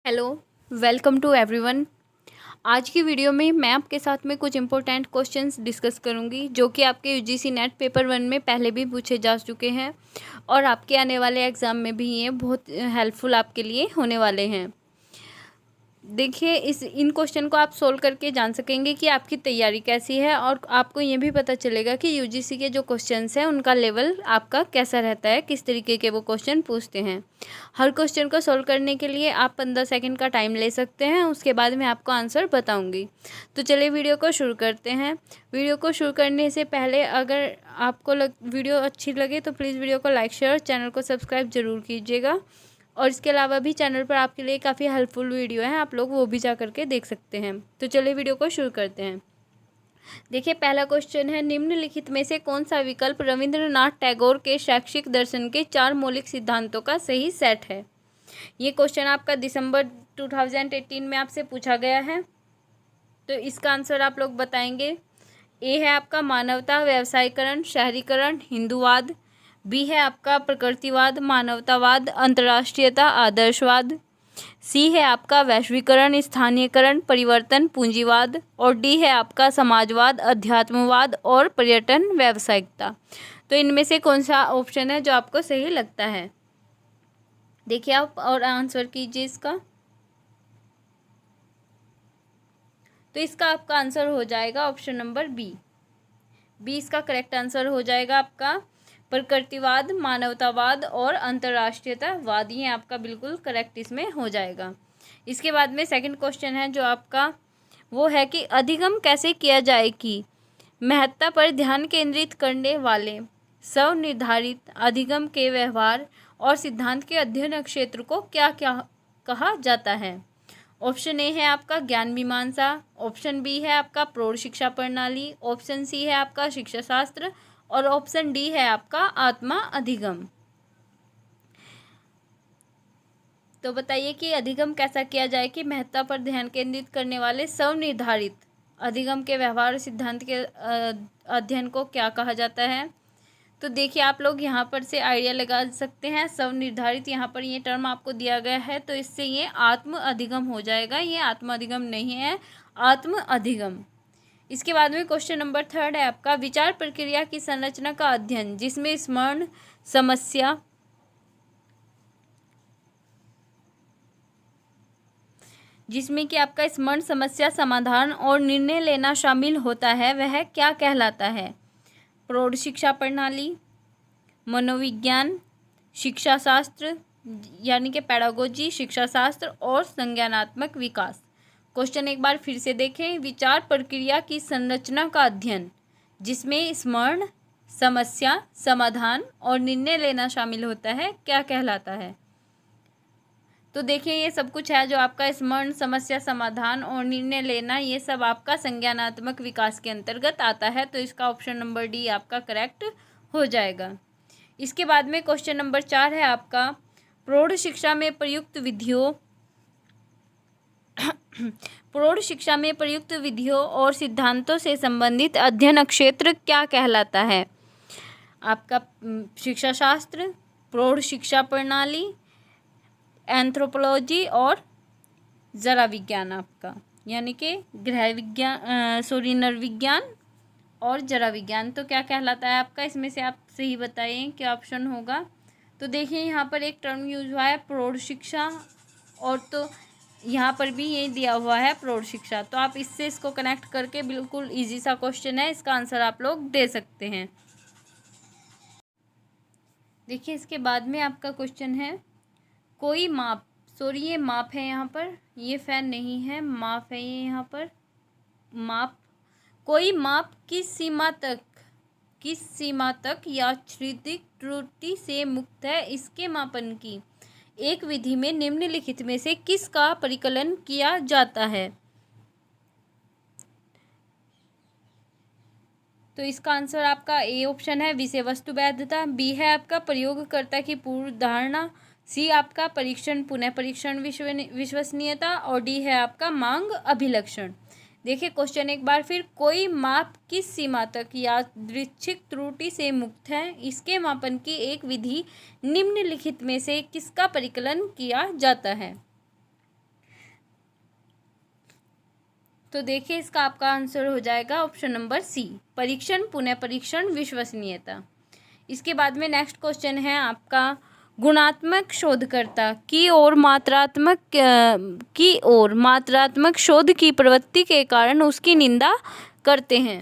Hello, welcome to everyone. आज की video में मैं आपके साथ में कुछ इंपॉर्टेंट क्वेश्चंस डिस्कस करूंगी जो कि आपके यूजीसी नेट पेपर 1 में पहले भी पूछे जा चुके हैं और आपके आने वाले एग्ज़ाम में भी ये बहुत हेल्पफुल आपके लिए होने वाले हैं। देखिए, इन क्वेश्चन को आप सोल्व करके जान सकेंगे कि आपकी तैयारी कैसी है और आपको ये भी पता चलेगा कि यूजीसी के जो क्वेश्चंस हैं उनका लेवल आपका कैसा रहता है, किस तरीके के वो क्वेश्चन पूछते हैं। हर क्वेश्चन को सोल्व करने के लिए आप 15 सेकंड का टाइम ले सकते हैं, उसके बाद मैं आपको आंसर बताऊंगी। तो चलिए वीडियो को शुरू करते हैं। वीडियो को शुरू करने से पहले अगर आपको वीडियो अच्छी लगे तो प्लीज़ वीडियो को लाइक शेयर और चैनल को सब्सक्राइब ज़रूर कीजिएगा। और इसके अलावा भी चैनल पर आपके लिए काफ़ी हेल्पफुल वीडियो है, आप लोग वो भी जा करके देख सकते हैं। तो चलिए वीडियो को शुरू करते हैं। देखिए, पहला क्वेश्चन है, निम्नलिखित में से कौन सा विकल्प रविंद्रनाथ टैगोर के शैक्षिक दर्शन के 4 मौलिक सिद्धांतों का सही सेट है। ये क्वेश्चन आपका दिसंबर 2018 में आपसे पूछा गया है, तो इसका आंसर आप लोग बताएंगे। ए है आपका मानवता, व्यवसायीकरण, शहरीकरण, हिंदूवाद। बी है आपका प्रकृतिवाद, मानवतावाद, अंतर्राष्ट्रीयता, आदर्शवाद। सी है आपका वैश्वीकरण, स्थानीयकरण, परिवर्तन, पूंजीवाद। और डी है आपका समाजवाद, अध्यात्मवाद और पर्यटन, व्यावसायिकता। तो इनमें से कौन सा ऑप्शन है जो आपको सही लगता है? देखिए आप और आंसर कीजिए इसका। तो इसका आपका आंसर हो जाएगा ऑप्शन नंबर बी। इसका करेक्ट आंसर हो जाएगा आपका प्रकृतिवाद, मानवतावाद और अंतर्राष्ट्रीयतावाद। ये आपका बिल्कुल करेक्ट इसमें हो जाएगा। इसके बाद में सेकंड क्वेश्चन है जो आपका वो है कि अधिगम कैसे किया जाए कि महत्ता पर ध्यान केंद्रित करने वाले स्वनिर्धारित अधिगम के व्यवहार और सिद्धांत के अध्ययन क्षेत्र को क्या क्या कहा जाता है। ऑप्शन ए है आपका ज्ञान मीमांसा, ऑप्शन बी है आपका प्रौढ़ शिक्षा प्रणाली, ऑप्शन सी है आपका शिक्षा शास्त्र और ऑप्शन डी है आपका आत्मा अधिगम। तो बताइए कि अधिगम कैसा किया जाए कि महत्ता पर ध्यान केंद्रित करने वाले स्वनिर्धारित अधिगम के व्यवहार और सिद्धांत के अध्ययन को क्या कहा जाता है। तो देखिए, आप लोग यहाँ पर से आइडिया लगा सकते हैं। स्वनिर्धारित यहाँ पर ये टर्म आपको दिया गया है, तो इससे ये आत्म अधिगम हो जाएगा। ये आत्म अधिगम नहीं है, आत्म अधिगम। इसके बाद में क्वेश्चन नंबर 3 है आपका विचार प्रक्रिया की संरचना का अध्ययन जिसमें स्मरण समस्या जिसमें कि आपका स्मरण समस्या समाधान और निर्णय लेना शामिल होता है, वह क्या कहलाता है। प्रौढ़ शिक्षा प्रणाली, मनोविज्ञान, शिक्षा शास्त्र यानी कि पेडागोजी, शिक्षा शास्त्र और संज्ञानात्मक विकास। क्वेश्चन एक बार फिर से देखें। विचार प्रक्रिया की संरचना का अध्ययन जिसमें स्मरण समस्या समाधान और निर्णय लेना शामिल होता है, क्या कहलाता है। तो देखिए, ये सब कुछ है जो आपका स्मरण समस्या समाधान और निर्णय लेना, ये सब आपका संज्ञानात्मक विकास के अंतर्गत आता है। तो इसका ऑप्शन नंबर डी आपका करेक्ट हो जाएगा। इसके बाद में क्वेश्चन नंबर 4 है आपका प्रौढ़ शिक्षा में प्रयुक्त विधियों प्रौढ़ शिक्षा में प्रयुक्त विधियों और सिद्धांतों से संबंधित अध्ययन क्षेत्र क्या कहलाता है। आपका शिक्षा शास्त्र, प्रौढ़ शिक्षा प्रणाली, एंथ्रोपोलॉजी और जरा विज्ञान आपका यानी कि गृह विज्ञान नरविज्ञान और जरा विज्ञान। तो क्या कहलाता है आपका, इसमें से आप सही बताइए क्या ऑप्शन होगा। तो देखिए, यहाँ पर एक टर्म यूज हुआ है प्रौढ़ शिक्षा, और तो यहाँ पर भी ये दिया हुआ है प्रौढ़ शिक्षा। तो आप इससे इसको कनेक्ट करके बिल्कुल इजी सा क्वेश्चन है, इसका आंसर आप लोग दे सकते हैं। देखिए, इसके बाद में आपका क्वेश्चन है कोई माप, सॉरी ये माप है, यहाँ पर ये फैन नहीं है, माप है ये यहाँ पर माप। कोई माप किस सीमा तक यादृच्छिक त्रुटि से मुक्त है, इसके मापन की एक विधि में निम्नलिखित में से किसका परिकलन किया जाता है। तो इसका आंसर आपका ए ऑप्शन है विषय वस्तु वैधता, बी है आपका प्रयोगकर्ता की पूर्व धारणा, सी आपका परीक्षण पुनः परीक्षण विश्वसनीयता और डी है आपका मांग अभिलक्षण। देखिए, क्वेश्चन एक बार फिर, कोई माप किस सीमा तक यादृच्छिक त्रुटि से मुक्त है, इसके मापन की एक विधि निम्नलिखित में से किसका परिकलन किया जाता है। तो देखिए इसका आपका आंसर हो जाएगा ऑप्शन नंबर सी, परीक्षण, पुनः परीक्षण, विश्वसनीयता। इसके बाद में नेक्स्ट क्वेश्चन है आपका, गुणात्मक शोधकर्ता की ओर मात्रात्मक शोध की प्रवृत्ति के कारण उसकी निंदा करते हैं।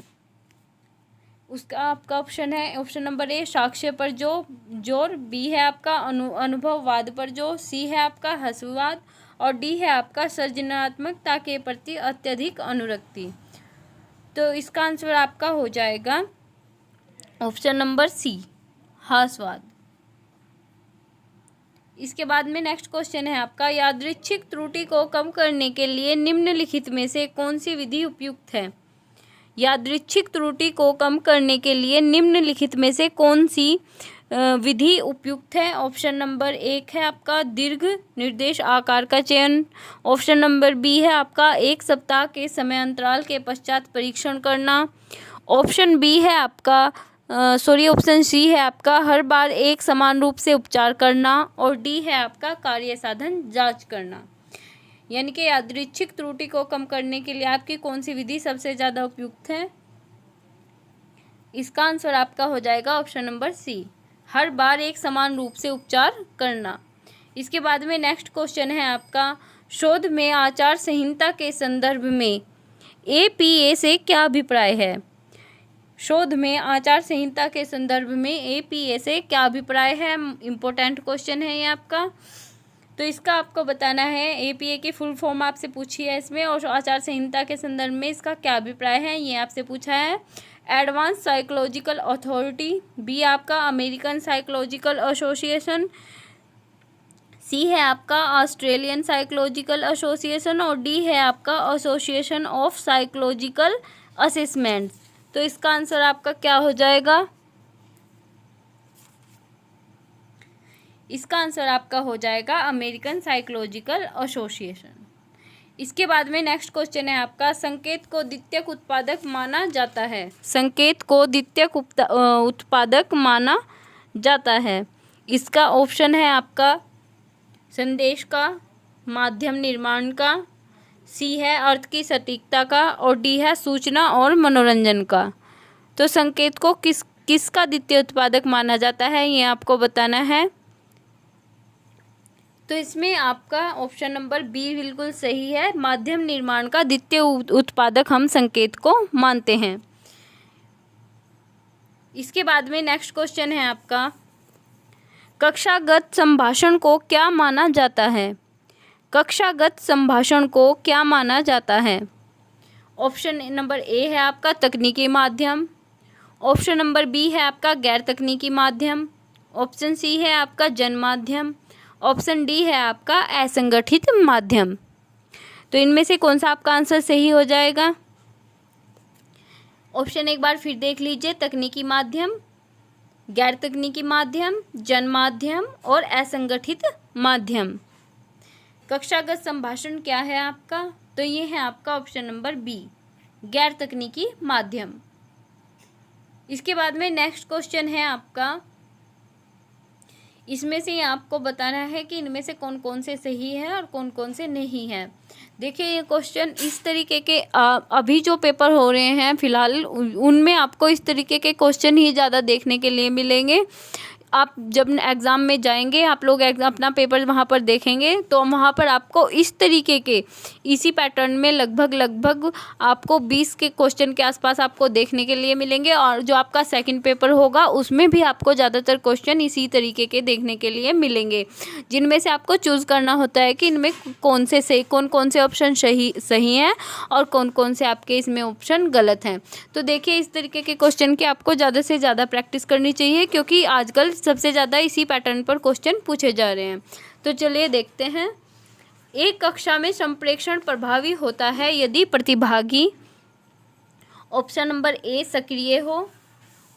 उसका आपका ऑप्शन है ऑप्शन नंबर ए, साक्ष्य पर जोर, बी है आपका अनुभववाद पर जोर, सी है आपका हंसवाद और डी है आपका सृजनात्मकता के प्रति अत्यधिक अनुरक्ति। तो इसका आंसर आपका हो जाएगा ऑप्शन नंबर सी, हास्यवाद। इसके बाद में नेक्स्ट क्वेश्चन है आपका, यादृच्छिक त्रुटि को कम करने के लिए निम्नलिखित में से कौन सी विधि उपयुक्त है। यादृच्छिक त्रुटि को कम करने के लिए निम्नलिखित में से कौन सी विधि उपयुक्त है। ऑप्शन नंबर एक है आपका दीर्घ निर्देश आकार का चयन, ऑप्शन नंबर बी है आपका 1 सप्ताह के समय अंतराल के पश्चात परीक्षण करना, ऑप्शन बी है आपका ऑप्शन सी है आपका हर बार एक समान रूप से उपचार करना और डी है आपका कार्य साधन जांच करना। यानी कि यादृच्छिक त्रुटि को कम करने के लिए आपकी कौन सी विधि सबसे ज़्यादा उपयुक्त है। इसका आंसर आपका हो जाएगा ऑप्शन नंबर सी, हर बार एक समान रूप से उपचार करना। इसके बाद में नेक्स्ट क्वेश्चन है आपका, शोध में आचार संहिता के संदर्भ में एपीए से क्या अभिप्राय है। शोध में आचार संहिता के संदर्भ में एपीए से क्या अभिप्राय है, इम्पोर्टेंट क्वेश्चन है ये आपका। तो इसका आपको बताना है, एपीए की फुल फॉर्म आपसे पूछी है इसमें, और आचार संहिता के संदर्भ में इसका क्या अभिप्राय है ये आपसे पूछा है। एडवांस साइकोलॉजिकल अथॉरिटी, बी आपका अमेरिकन साइकोलॉजिकल एसोसिएशन, सी है आपका ऑस्ट्रेलियन साइकोलॉजिकल एसोसिएशन और डी है आपका एसोसिएशन ऑफ साइकोलॉजिकल असेसमेंट्स। तो इसका आंसर आपका क्या हो जाएगा। इसका आंसर आपका हो जाएगा अमेरिकन साइकोलॉजिकल एसोसिएशन। इसके बाद में नेक्स्ट क्वेश्चन है आपका, संकेत को द्वितीयक उत्पादक माना जाता है। संकेत को द्वितीयक उत्पादक माना जाता है। इसका ऑप्शन है आपका संदेश का, माध्यम निर्माण का, सी है अर्थ की सटीकता का और डी है सूचना और मनोरंजन का। तो संकेत को किसका द्वितीय उत्पादक माना जाता है ये आपको बताना है। तो इसमें आपका ऑप्शन नंबर बी बिल्कुल सही है, माध्यम निर्माण का द्वितीय उत्पादक हम संकेत को मानते हैं। इसके बाद में नेक्स्ट क्वेश्चन है आपका, कक्षागत संभाषण को क्या माना जाता है। कक्षागत संभाषण को क्या माना जाता है। ऑप्शन नंबर ए है आपका तकनीकी माध्यम, ऑप्शन नंबर बी है आपका गैर तकनीकी माध्यम, ऑप्शन सी है आपका जन माध्यम, ऑप्शन डी है आपका असंगठित माध्यम। तो इनमें से कौन सा आपका आंसर सही हो जाएगा। ऑप्शन एक बार फिर देख लीजिए, तकनीकी माध्यम, गैर तकनीकी माध्यम, जन माध्यम और असंगठित माध्यम। कक्षागत संभाषण क्या है आपका, तो ये है आपका ऑप्शन नंबर बी, गैर तकनीकी माध्यम। इसके बाद में नेक्स्ट क्वेश्चन है आपका, इसमें से आपको बताना है कि इनमें से कौन कौन से सही है और कौन कौन से नहीं है। देखिए ये क्वेश्चन इस तरीके के अभी जो पेपर हो रहे हैं फिलहाल उनमें आपको इस तरीके के क्वेश्चन ही ज़्यादा देखने के लिए मिलेंगे। आप जब एग्ज़ाम में जाएंगे, आप लोग अपना पेपर वहाँ पर देखेंगे तो वहाँ पर आपको इस तरीके के इसी पैटर्न में लगभग आपको 20 के क्वेश्चन के आसपास आपको देखने के लिए मिलेंगे। और जो आपका सेकंड पेपर होगा उसमें भी आपको ज़्यादातर क्वेश्चन इसी तरीके के देखने के लिए मिलेंगे, जिनमें से आपको चूज़ करना होता है कि इनमें कौन कौन से ऑप्शन सही हैं और कौन कौन से आपके इसमें ऑप्शन गलत हैं। तो देखिए इस तरीके के क्वेश्चन की आपको ज़्यादा से ज़्यादा प्रैक्टिस करनी चाहिए, क्योंकि आजकल सबसे ज़्यादा इसी पैटर्न पर क्वेश्चन पूछे जा रहे हैं। तो चलिए देखते हैं। एक कक्षा में संप्रेषण प्रभावी होता है यदि प्रतिभागी ऑप्शन नंबर ए सक्रिय हो,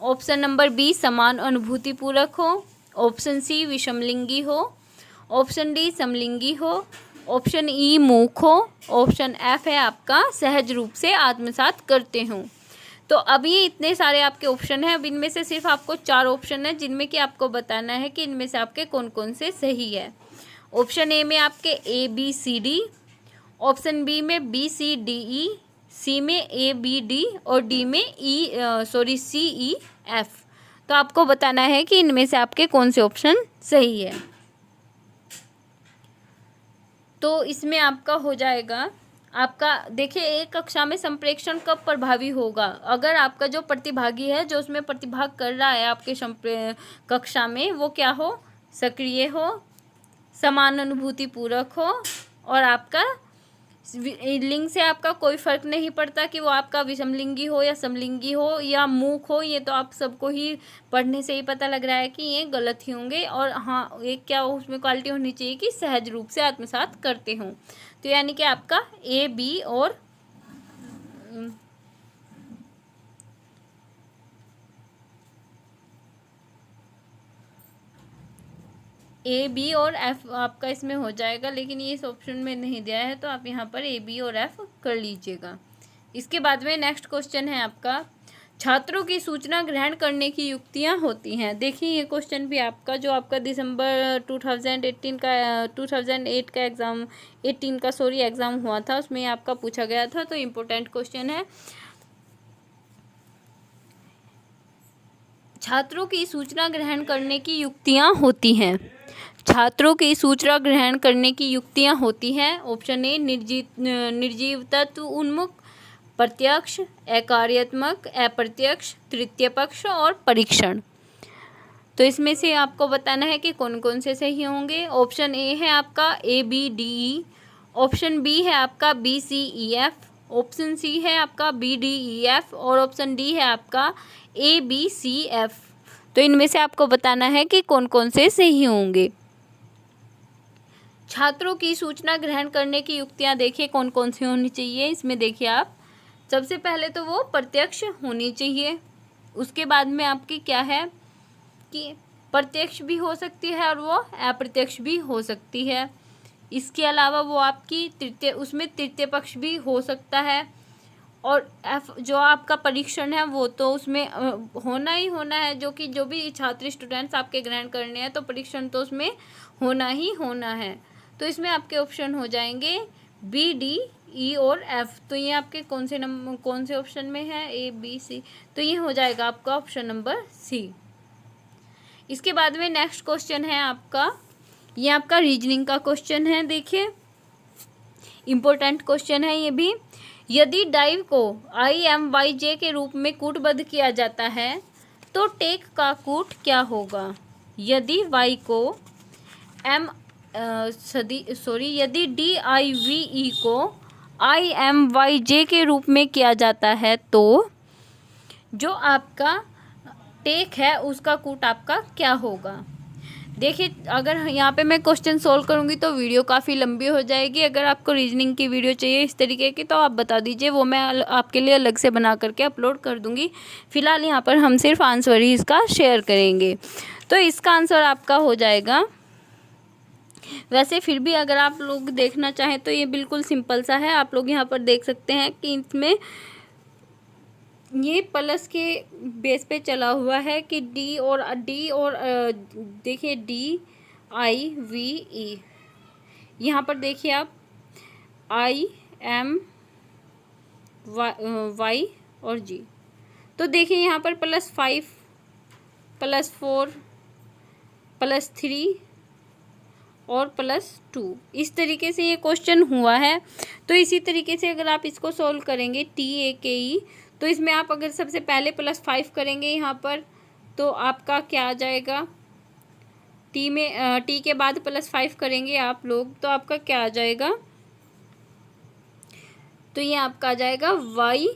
ऑप्शन नंबर बी समान अनुभूतिपूर्वक हो, ऑप्शन सी विषमलिंगी हो, ऑप्शन डी समलिंगी हो, ऑप्शन ई मूक हो, ऑप्शन एफ है आपका सहज रूप से आत्मसात करते हों। तो अभी इतने सारे आपके ऑप्शन हैं, अब इनमें से सिर्फ आपको 4 ऑप्शन है जिनमें कि आपको बताना है कि इनमें से आपके कौन कौन से सही है। ऑप्शन ए में आपके A B C D, option B में B C D E, C में ए बी डी और डी में सी ई एफ। तो आपको बताना है कि इनमें से आपके कौन से ऑप्शन सही है। तो इसमें आपका हो जाएगा, आपका देखिए एक कक्षा में संप्रेषण कब प्रभावी होगा, अगर आपका जो प्रतिभागी है, जो उसमें प्रतिभाग कर रहा है आपके कक्षा में, वो क्या हो, सक्रिय हो, समान अनुभूति पूरक हो, और आपका लिंग से आपका कोई फर्क नहीं पड़ता कि वो आपका विषमलिंगी हो या समलिंगी हो या मूक हो। ये तो आप सबको ही पढ़ने से ही पता लग रहा है कि ये गलत ही होंगे। और हाँ, एक क्या उसमें क्वालिटी होनी चाहिए कि सहज रूप से आत्मसात करते हों। तो यानी कि आपका ए बी और ए बी और एफ आपका इसमें हो जाएगा, लेकिन ये इस ऑप्शन में नहीं दिया है, तो आप यहाँ पर ए बी और एफ कर लीजिएगा। इसके बाद में नेक्स्ट क्वेश्चन है आपका, छात्रों की सूचना ग्रहण करने की युक्तियाँ होती हैं। देखिए ये क्वेश्चन भी आपका जो आपका दिसंबर 2018 का 2008 का एग्ज़ाम 18 का एग्ज़ाम हुआ था, उसमें आपका पूछा गया था। तो इम्पोर्टेंट क्वेश्चन है, छात्रों की सूचना ग्रहण करने की युक्तियाँ होती हैं। छात्रों की सूचना ग्रहण करने की युक्तियाँ होती हैं। ऑप्शन ए निर्जीव तत्व उन्मुख, प्रत्यक्ष, अकार्यात्मक, अप्रत्यक्ष, तृतीय पक्ष और परीक्षण। तो इसमें से आपको बताना है कि कौन कौन से सही होंगे। ऑप्शन ए है आपका A B D E, option B है आपका B C E F, option C है आपका बी डी ई एफ और ऑप्शन डी है आपका ए बी सी एफ। तो इनमें से आपको बताना है कि कौन कौन से सही होंगे। छात्रों की सूचना ग्रहण करने की युक्तियाँ देखिए कौन कौन सी होनी चाहिए। इसमें देखिए आप, सबसे पहले तो वो प्रत्यक्ष होनी चाहिए। उसके बाद में आपकी क्या है कि प्रत्यक्ष भी हो सकती है और वो अप्रत्यक्ष भी हो सकती है। इसके अलावा वो आपकी उसमें तृतीय पक्ष भी हो सकता है। और एफ जो आपका परीक्षण है वो तो उसमें होना ही होना है, जो भी छात्र स्टूडेंट्स आपके ग्रहण करने हैं तो परीक्षण तो उसमें होना ही होना है। तो इसमें आपके ऑप्शन हो जाएंगे बी डी ई और एफ। तो ये आपके कौन से ऑप्शन में है, ए बी सी, तो ये हो जाएगा आपका ऑप्शन नंबर सी। इसके बाद में नेक्स्ट क्वेश्चन है आपका, ये आपका रीजनिंग का क्वेश्चन है। देखिए इम्पोर्टेंट क्वेश्चन है ये भी। यदि डाइव को आई एम वाई जे के रूप में कूटबद्ध किया जाता है तो टेक का कूट क्या होगा। यदि वाई को यदि डी आई वी ई को आई एम वाई जे के रूप में किया जाता है तो जो आपका टेक है उसका कूट आपका क्या होगा। देखिए अगर यहाँ पे मैं क्वेश्चन सोल्व करूँगी तो वीडियो काफ़ी लंबी हो जाएगी। अगर आपको रीजनिंग की वीडियो चाहिए इस तरीके की तो आप बता दीजिए, वो मैं आपके लिए अलग से बना करके अपलोड कर दूँगी। फ़िलहाल यहाँ पर हम सिर्फ आंसर ही इसका शेयर करेंगे। तो इसका आंसर आपका हो जाएगा, वैसे फिर भी अगर आप लोग देखना चाहें तो ये बिल्कुल सिंपल सा है। आप लोग यहाँ पर देख सकते हैं कि इसमें ये प्लस के बेस पे चला हुआ है कि डी और देखिए डी आई वी ई, यहाँ पर देखिए आप आई एम वाई और जी। तो देखिए यहाँ पर +5 +4 +3 और +2 इस तरीके से ये क्वेश्चन हुआ है। तो इसी तरीके से अगर आप इसको सॉल्व करेंगे TAKE, तो इसमें आप अगर सबसे पहले +5 करेंगे यहाँ पर तो आपका क्या आ जाएगा, टी के बाद +5 करेंगे आप लोग तो आपका क्या आ जाएगा, तो ये आपका आ जाएगा Y,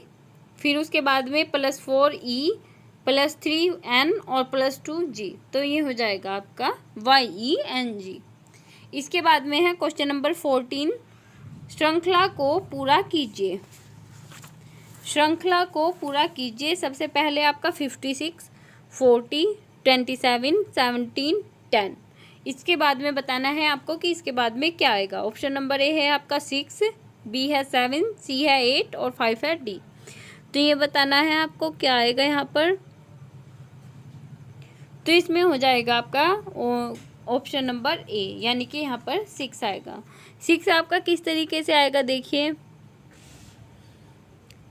फिर उसके बाद में +4E +3N और +2G। तो ये हो जाएगा आपका YENG। इसके बाद में है क्वेश्चन नंबर 14, श्रृंखला को पूरा कीजिए। श्रृंखला को पूरा कीजिए। सबसे पहले आपका 56 40 27 17 10। इसके बाद में बताना है आपको कि इसके बाद में क्या आएगा। ऑप्शन नंबर ए है आपका 6, बी है 7, सी है 8 और 5 है डी। तो ये बताना है आपको क्या आएगा यहाँ पर। तो इसमें हो जाएगा आपका ऑप्शन नंबर ए, यानी कि यहाँ पर 6 आएगा। 6 आपका किस तरीके से आएगा देखिए,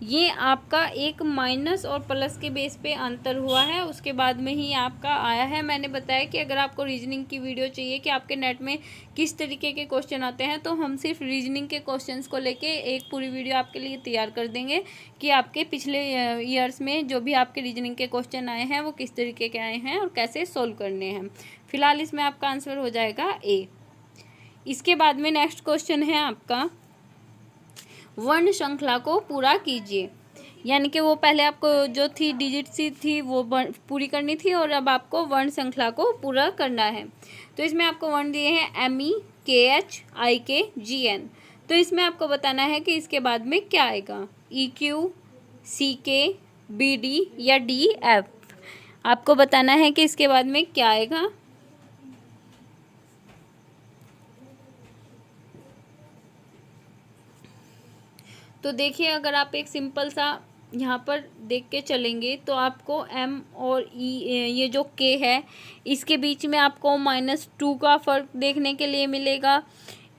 ये आपका एक माइनस और प्लस के बेस पे अंतर हुआ है, उसके बाद में ही आपका आया है। मैंने बताया कि अगर आपको रीजनिंग की वीडियो चाहिए कि आपके नेट में किस तरीके के क्वेश्चन आते हैं, तो हम सिर्फ रीजनिंग के क्वेश्चंस को लेके एक पूरी वीडियो आपके लिए तैयार कर देंगे कि आपके पिछले ईयर्स में जो भी आपके रीजनिंग के क्वेश्चन आए हैं वो किस तरीके के आए हैं और कैसे सोल्व करने हैं। फिलहाल इसमें आपका आंसर हो जाएगा ए। इसके बाद में नेक्स्ट क्वेश्चन है आपका, वर्ण श्रृंखला को पूरा कीजिए। यानी कि वो पहले आपको जो थी डिजिट सी थी वो पूरी करनी थी और अब आपको वर्ण श्रृंखला को पूरा करना है। तो इसमें आपको वर्ण दिए हैं ME, KH, IK, GN। तो इसमें आपको बताना है कि इसके बाद में क्या आएगा, EQ, CK, BD या DF। आपको बताना है कि इसके बाद में क्या आएगा। तो देखिए, अगर आप एक सिंपल सा यहाँ पर देख के चलेंगे तो आपको M और E, ये जो K है इसके बीच में आपको -2 का फ़र्क देखने के लिए मिलेगा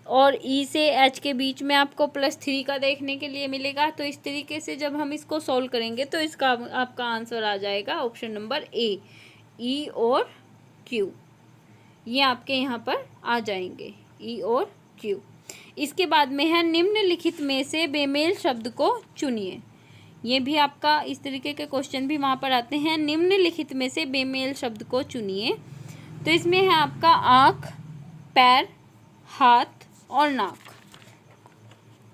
और E से H के बीच में आपको +3 का देखने के लिए मिलेगा। तो इस तरीके से जब हम इसको सॉल्व करेंगे तो इसका आपका आंसर आ जाएगा ऑप्शन नंबर ए, E और Q। ये आपके यहाँ पर आ जाएंगे E और Q। इसके बाद में है, निम्नलिखित में से बेमेल शब्द को चुनिए। ये भी आपका इस तरीके के क्वेश्चन भी वहाँ पर आते हैं, निम्नलिखित में से बेमेल शब्द को चुनिए। तो इसमें है आपका आँख, पैर, हाथ और नाक।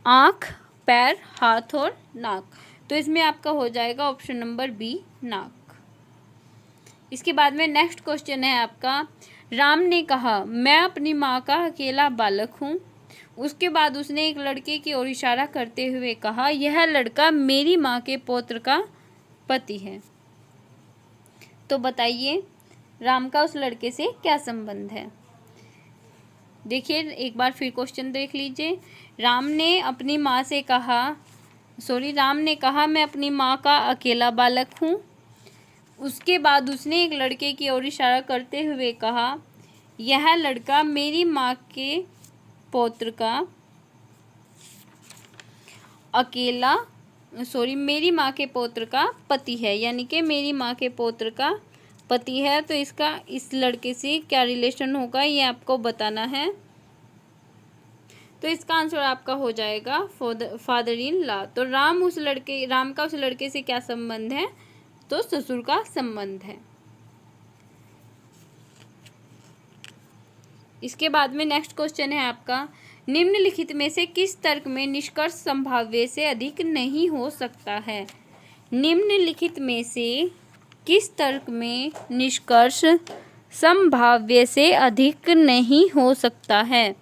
आँख, पैर, हाथ और नाक। तो इसमें आपका हो जाएगा ऑप्शन नंबर बी, नाक। इसके बाद में नेक्स्ट क्वेश्चन है आपका, राम ने कहा मैं अपनी माँ का अकेला बालक हूँ। उसके बाद उसने एक लड़के की ओर इशारा करते हुए कहा, यह लड़का मेरी माँ के पौत्र का पति है। तो बताइए राम का उस लड़के से क्या संबंध है। देखिए एक बार फिर क्वेश्चन देख लीजिए। राम ने कहा मैं अपनी माँ का अकेला बालक हूँ। उसके बाद उसने एक लड़के की ओर इशारा करते हुए कहा, यह लड़का मेरी माँ के पौत्र का मेरी माँ के पौत्र का पति है। यानी कि मेरी माँ के पौत्र का पति है। तो इसका इस लड़के से क्या रिलेशन होगा ये आपको बताना है। तो इसका आंसर आपका हो जाएगा फादर इन लॉ। तो राम का उस लड़के से क्या संबंध है, तो ससुर का संबंध है। इसके बाद में नेक्स्ट क्वेश्चन है आपका, निम्नलिखित में से किस तर्क में निष्कर्ष संभाव्य से अधिक नहीं हो सकता है। निम्नलिखित में से किस तर्क में निष्कर्ष संभाव्य से अधिक नहीं हो सकता है।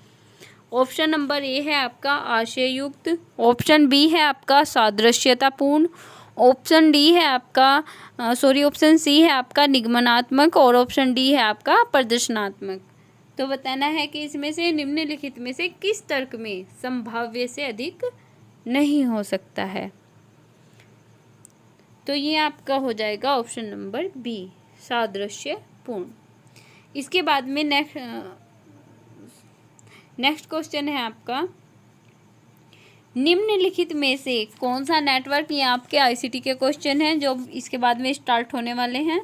ऑप्शन नंबर ए है आपका आशययुक्त, ऑप्शन बी है आपका सादृश्यतापूर्ण, ऑप्शन सी है आपका निगमनात्मक और ऑप्शन डी है आपका प्रदर्शनात्मक। तो बताना है कि इसमें से निम्नलिखित में से किस तर्क में संभाव्य से अधिक नहीं हो सकता है। तो ये आपका हो जाएगा ऑप्शन नंबर बी, सादृश्यपूर्ण। इसके बाद में नेक्स्ट क्वेश्चन है आपका, निम्नलिखित में से कौन सा नेटवर्क, ये आपके ICT के क्वेश्चन हैं जो इसके बाद में स्टार्ट होने वाले हैं।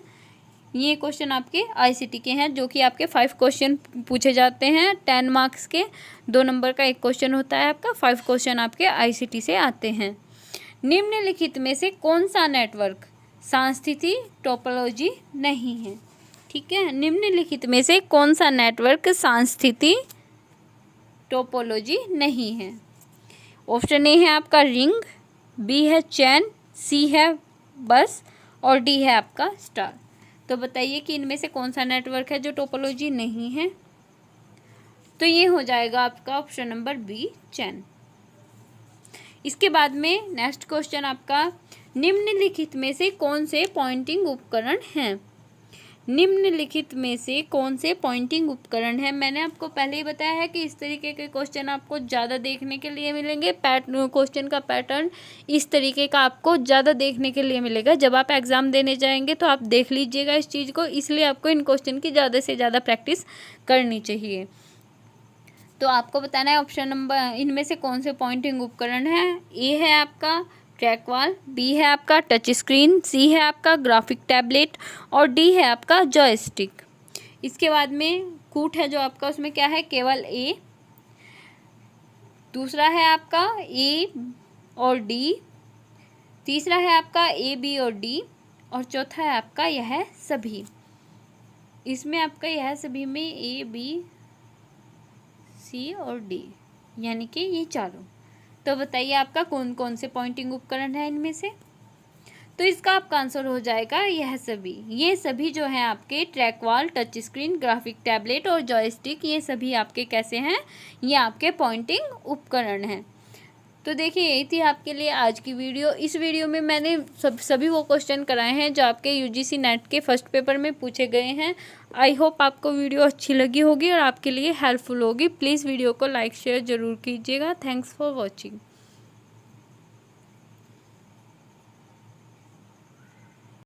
ये क्वेश्चन आपके ICT के हैं जो कि आपके 5 क्वेश्चन पूछे जाते हैं 10 मार्क्स के। 2 नंबर का एक क्वेश्चन होता है आपका, 5 क्वेश्चन आपके ICT से आते हैं। निम्नलिखित में से कौन सा नेटवर्क सांस्थिति टोपोलॉजी नहीं है। ठीक है, निम्नलिखित में से कौन सा नेटवर्क सांस्थिति टोपोलॉजी नहीं है। ऑप्शन ए है आपका रिंग, बी है चैन, सी है बस और डी है आपका स्टार। तो बताइए कि इनमें से कौन सा नेटवर्क है जो टोपोलॉजी नहीं है। तो ये हो जाएगा आपका ऑप्शन नंबर बी, चैन। इसके बाद में नेक्स्ट क्वेश्चन आपका, निम्नलिखित में से कौन से पॉइंटिंग उपकरण हैं। निम्नलिखित में से कौन से पॉइंटिंग उपकरण हैं। मैंने आपको पहले ही बताया है कि इस तरीके के क्वेश्चन आपको ज़्यादा देखने के लिए मिलेंगे। क्वेश्चन का पैटर्न इस तरीके का आपको ज़्यादा देखने के लिए मिलेगा। जब आप एग्ज़ाम देने जाएंगे तो आप देख लीजिएगा इस चीज़ को, इसलिए आपको इन क्वेश्चन की ज़्यादा से ज़्यादा प्रैक्टिस करनी चाहिए। तो आपको बताना है ऑप्शन नंबर, इनमें से कौन से पॉइंटिंग उपकरण है। ए है आपका ट्रैक वॉल, बी है आपका टच स्क्रीन, सी है आपका ग्राफिक टैबलेट और डी है आपका जॉयस्टिक। इसके बाद में कूट है जो आपका, उसमें क्या है, केवल ए। दूसरा है आपका ए और डी। तीसरा है आपका ए बी और डी और चौथा है आपका यह सभी। इसमें आपका यह सभी में ए बी सी और डी, यानी कि ये चारों। तो बताइए आपका कौन कौन से पॉइंटिंग उपकरण है इनमें से। तो इसका आपका आंसर हो जाएगा यह सभी। ये सभी जो हैं आपके track wall, touch screen, graphic tablet और जॉयस्टिक, ये सभी आपके कैसे हैं, ये आपके पॉइंटिंग उपकरण हैं। तो देखिए यही थी आपके लिए आज की वीडियो। इस वीडियो में मैंने सभी वो क्वेश्चन कराए हैं जो आपके यूजीसी नेट के फर्स्ट पेपर में पूछे गए हैं। आई होप आपको वीडियो अच्छी लगी होगी और आपके लिए हेल्पफुल होगी। प्लीज़ वीडियो को लाइक शेयर ज़रूर कीजिएगा। Thanks for watching.